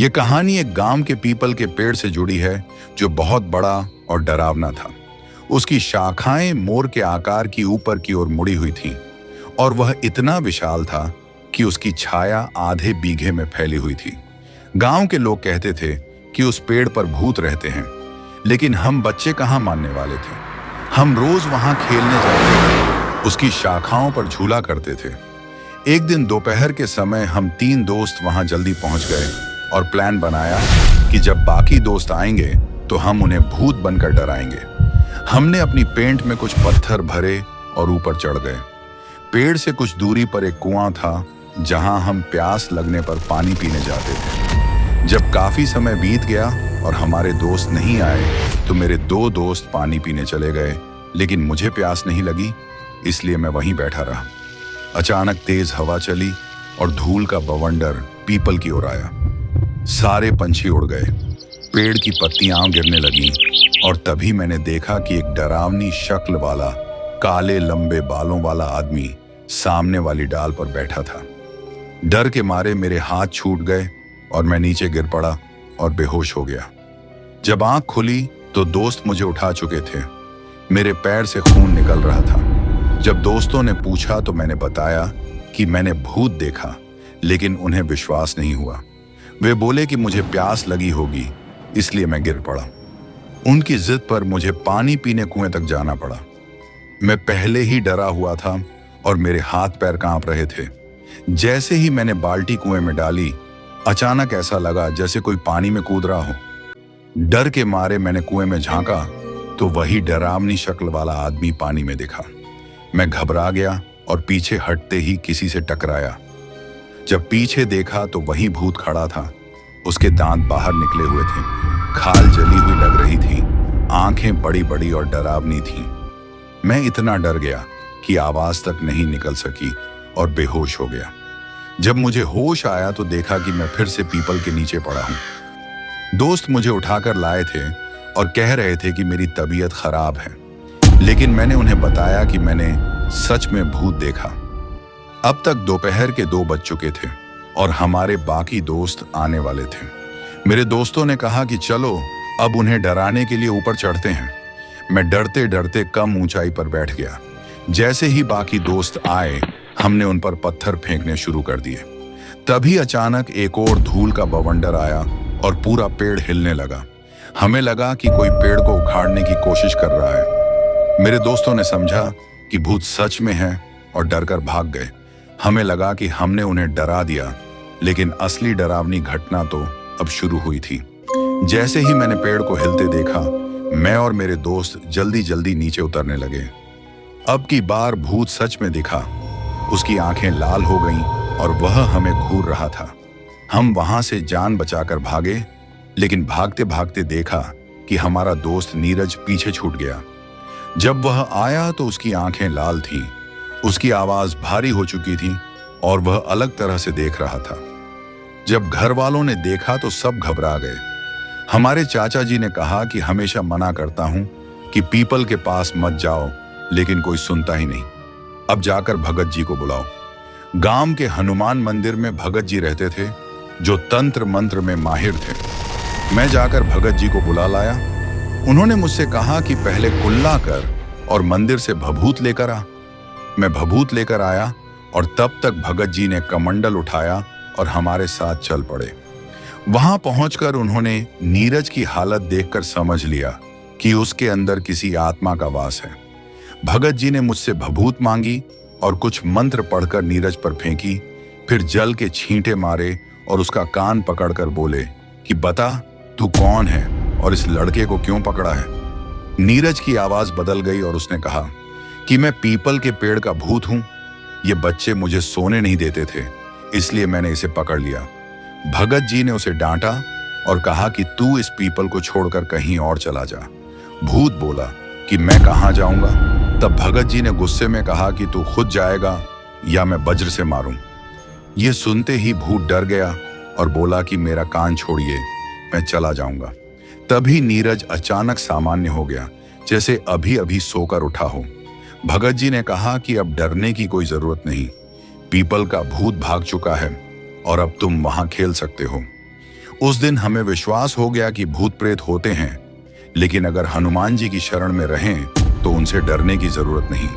ये कहानी एक गांव के पीपल के पेड़ से जुड़ी है जो बहुत बड़ा और डरावना था। उसकी शाखाएं मोर के आकार की ऊपर की ओर मुड़ी हुई थीं और वह इतना विशाल था कि उसकी छाया आधे बीघे में फैली हुई थी। गांव के लोग कहते थे कि उस पेड़ पर भूत रहते हैं, लेकिन हम बच्चे कहाँ मानने वाले थे। हम रोज वहां खेलने जाते थे, उसकी शाखाओं पर झूला करते थे। एक दिन दोपहर के समय हम 3 दोस्त वहां जल्दी पहुंच गए और प्लान बनाया कि जब बाकी दोस्त आएंगे तो हम उन्हें भूत बनकर डराएंगे। हमने अपनी पेंट में कुछ पत्थर भरे और ऊपर चढ़ गए। पेड़ से कुछ दूरी पर एक कुआं था जहां हम प्यास लगने पर पानी पीने जाते थे। जब काफी समय बीत गया और हमारे दोस्त नहीं आए तो मेरे 2 दोस्त पानी पीने चले गए, लेकिन मुझे प्यास नहीं लगी, इसलिए मैं वहीं बैठा रहा। अचानक तेज हवा चली और धूल का बवंडर पीपल की ओर आया। सारे पंछी उड़ गए, पेड़ की पत्तियां गिरने लगीं और तभी मैंने देखा कि एक डरावनी शक्ल वाला काले लंबे बालों वाला आदमी सामने वाली डाल पर बैठा था। डर के मारे मेरे हाथ छूट गए और मैं नीचे गिर पड़ा और बेहोश हो गया। जब आंख खुली तो दोस्त मुझे उठा चुके थे। मेरे पैर से खून निकल रहा था। जब दोस्तों ने पूछा तो मैंने बताया कि मैंने भूत देखा, लेकिन उन्हें विश्वास नहीं हुआ। वे बोले कि मुझे प्यास लगी होगी, इसलिए मैं गिर पड़ा। उनकी जिद पर मुझे पानी पीने कुएं तक जाना पड़ा। मैं पहले ही डरा हुआ था और मेरे हाथ पैर कांप रहे थे। जैसे ही मैंने बाल्टी कुएं में डाली, अचानक ऐसा लगा जैसे कोई पानी में कूद रहा हो। डर के मारे मैंने कुएं में झांका तो वही डरावनी शक्ल वाला आदमी पानी में दिखा। मैं घबरा गया और पीछे हटते ही किसी से टकराया। जब पीछे देखा तो वही भूत खड़ा था। उसके दांत बाहर निकले हुए थे, खाल जली हुई लग रही थी, आंखें बड़ी बड़ी और डरावनी थीं। मैं इतना डर गया कि आवाज तक नहीं निकल सकी और बेहोश हो गया। जब मुझे होश आया तो देखा कि मैं फिर से पीपल के नीचे पड़ा हूं। दोस्त मुझे उठाकर लाए थे और कह रहे थे कि मेरी तबीयत खराब है, लेकिन मैंने उन्हें बताया कि मैंने सच में भूत देखा। अब तक दोपहर के 2 बज चुके थे और हमारे बाकी दोस्त आने वाले थे। मेरे दोस्तों ने कहा कि चलो अब उन्हें डराने के लिए ऊपर चढ़ते हैं। मैं डरते डरते कम ऊंचाई पर बैठ गया। जैसे ही बाकी दोस्त आए, हमने उन पर पत्थर फेंकने शुरू कर दिए। तभी अचानक एक और धूल का बवंडर आया और पूरा पेड़ हिलने लगा। हमें लगा कि कोई पेड़ को उखाड़ने की कोशिश कर रहा है। मेरे दोस्तों ने समझा कि भूत सच में है और डरकर भाग गए। हमें लगा कि हमने उन्हें डरा दिया, लेकिन असली डरावनी घटना तो अब शुरू हुई थी। जैसे ही मैंने पेड़ को हिलते देखा, मैं और मेरे दोस्त जल्दी जल्दी नीचे उतरने लगे। अब की बार भूत सच में दिखा। उसकी आंखें लाल हो गईं और वह हमें घूर रहा था। हम वहां से जान बचाकर भागे, लेकिन भागते भागते देखा कि हमारा दोस्त नीरज पीछे छूट गया। जब वह आया तो उसकी आंखें लाल थीं, उसकी आवाज भारी हो चुकी थी और वह अलग तरह से देख रहा था। जब घर वालों ने देखा तो सब घबरा गए। हमारे चाचा जी ने कहा कि हमेशा मना करता हूं कि पीपल के पास मत जाओ, लेकिन कोई सुनता ही नहीं। अब जाकर भगत जी को बुलाओ। गांव के हनुमान मंदिर में भगत जी रहते थे, जो तंत्र मंत्र में माहिर थे। मैं जाकर भगत जी को बुला लाया। उन्होंने मुझसे कहा कि पहले कुल्ला कर और मंदिर से भभूत लेकर आ। मैं भभूत लेकर आया और तब तक भगत जी ने कमंडल उठाया और हमारे साथ चल पड़े। वहां पहुंचकर उन्होंने नीरज की हालत देखकर समझ लिया कि उसके अंदर किसी आत्मा का वास है। भगत जी ने मुझसे भभूत मांगी और कुछ मंत्र पढ़कर नीरज पर फेंकी, फिर जल के छींटे मारे और उसका कान पकड़कर बोले कि बता तू कौन है और इस लड़के को क्यों पकड़ा है। नीरज की आवाज बदल गई और उसने कहा कि मैं पीपल के पेड़ का भूत हूं। ये बच्चे मुझे सोने नहीं देते थे, इसलिए मैंने इसे पकड़ लिया। भगत जी ने उसे डांटा और कहा कि तू इस पीपल को छोड़कर कहीं और चला जा। भूत बोला कि मैं कहां जाऊंगा। तब भगत जी ने गुस्से में कहा कि तू खुद जाएगा या मैं वज्र से मारूं। ये सुनते ही भूत डर गया और बोला कि मेरा कान छोड़िए, मैं चला जाऊंगा। तभी नीरज अचानक सामान्य हो गया, जैसे अभी अभी सोकर उठा हो। भगत जी ने कहा कि अब डरने की कोई जरूरत नहीं, पीपल का भूत भाग चुका है और अब तुम वहां खेल सकते हो। उस दिन हमें विश्वास हो गया कि भूत प्रेत होते हैं, लेकिन अगर हनुमान जी की शरण में रहें तो उनसे डरने की जरूरत नहीं।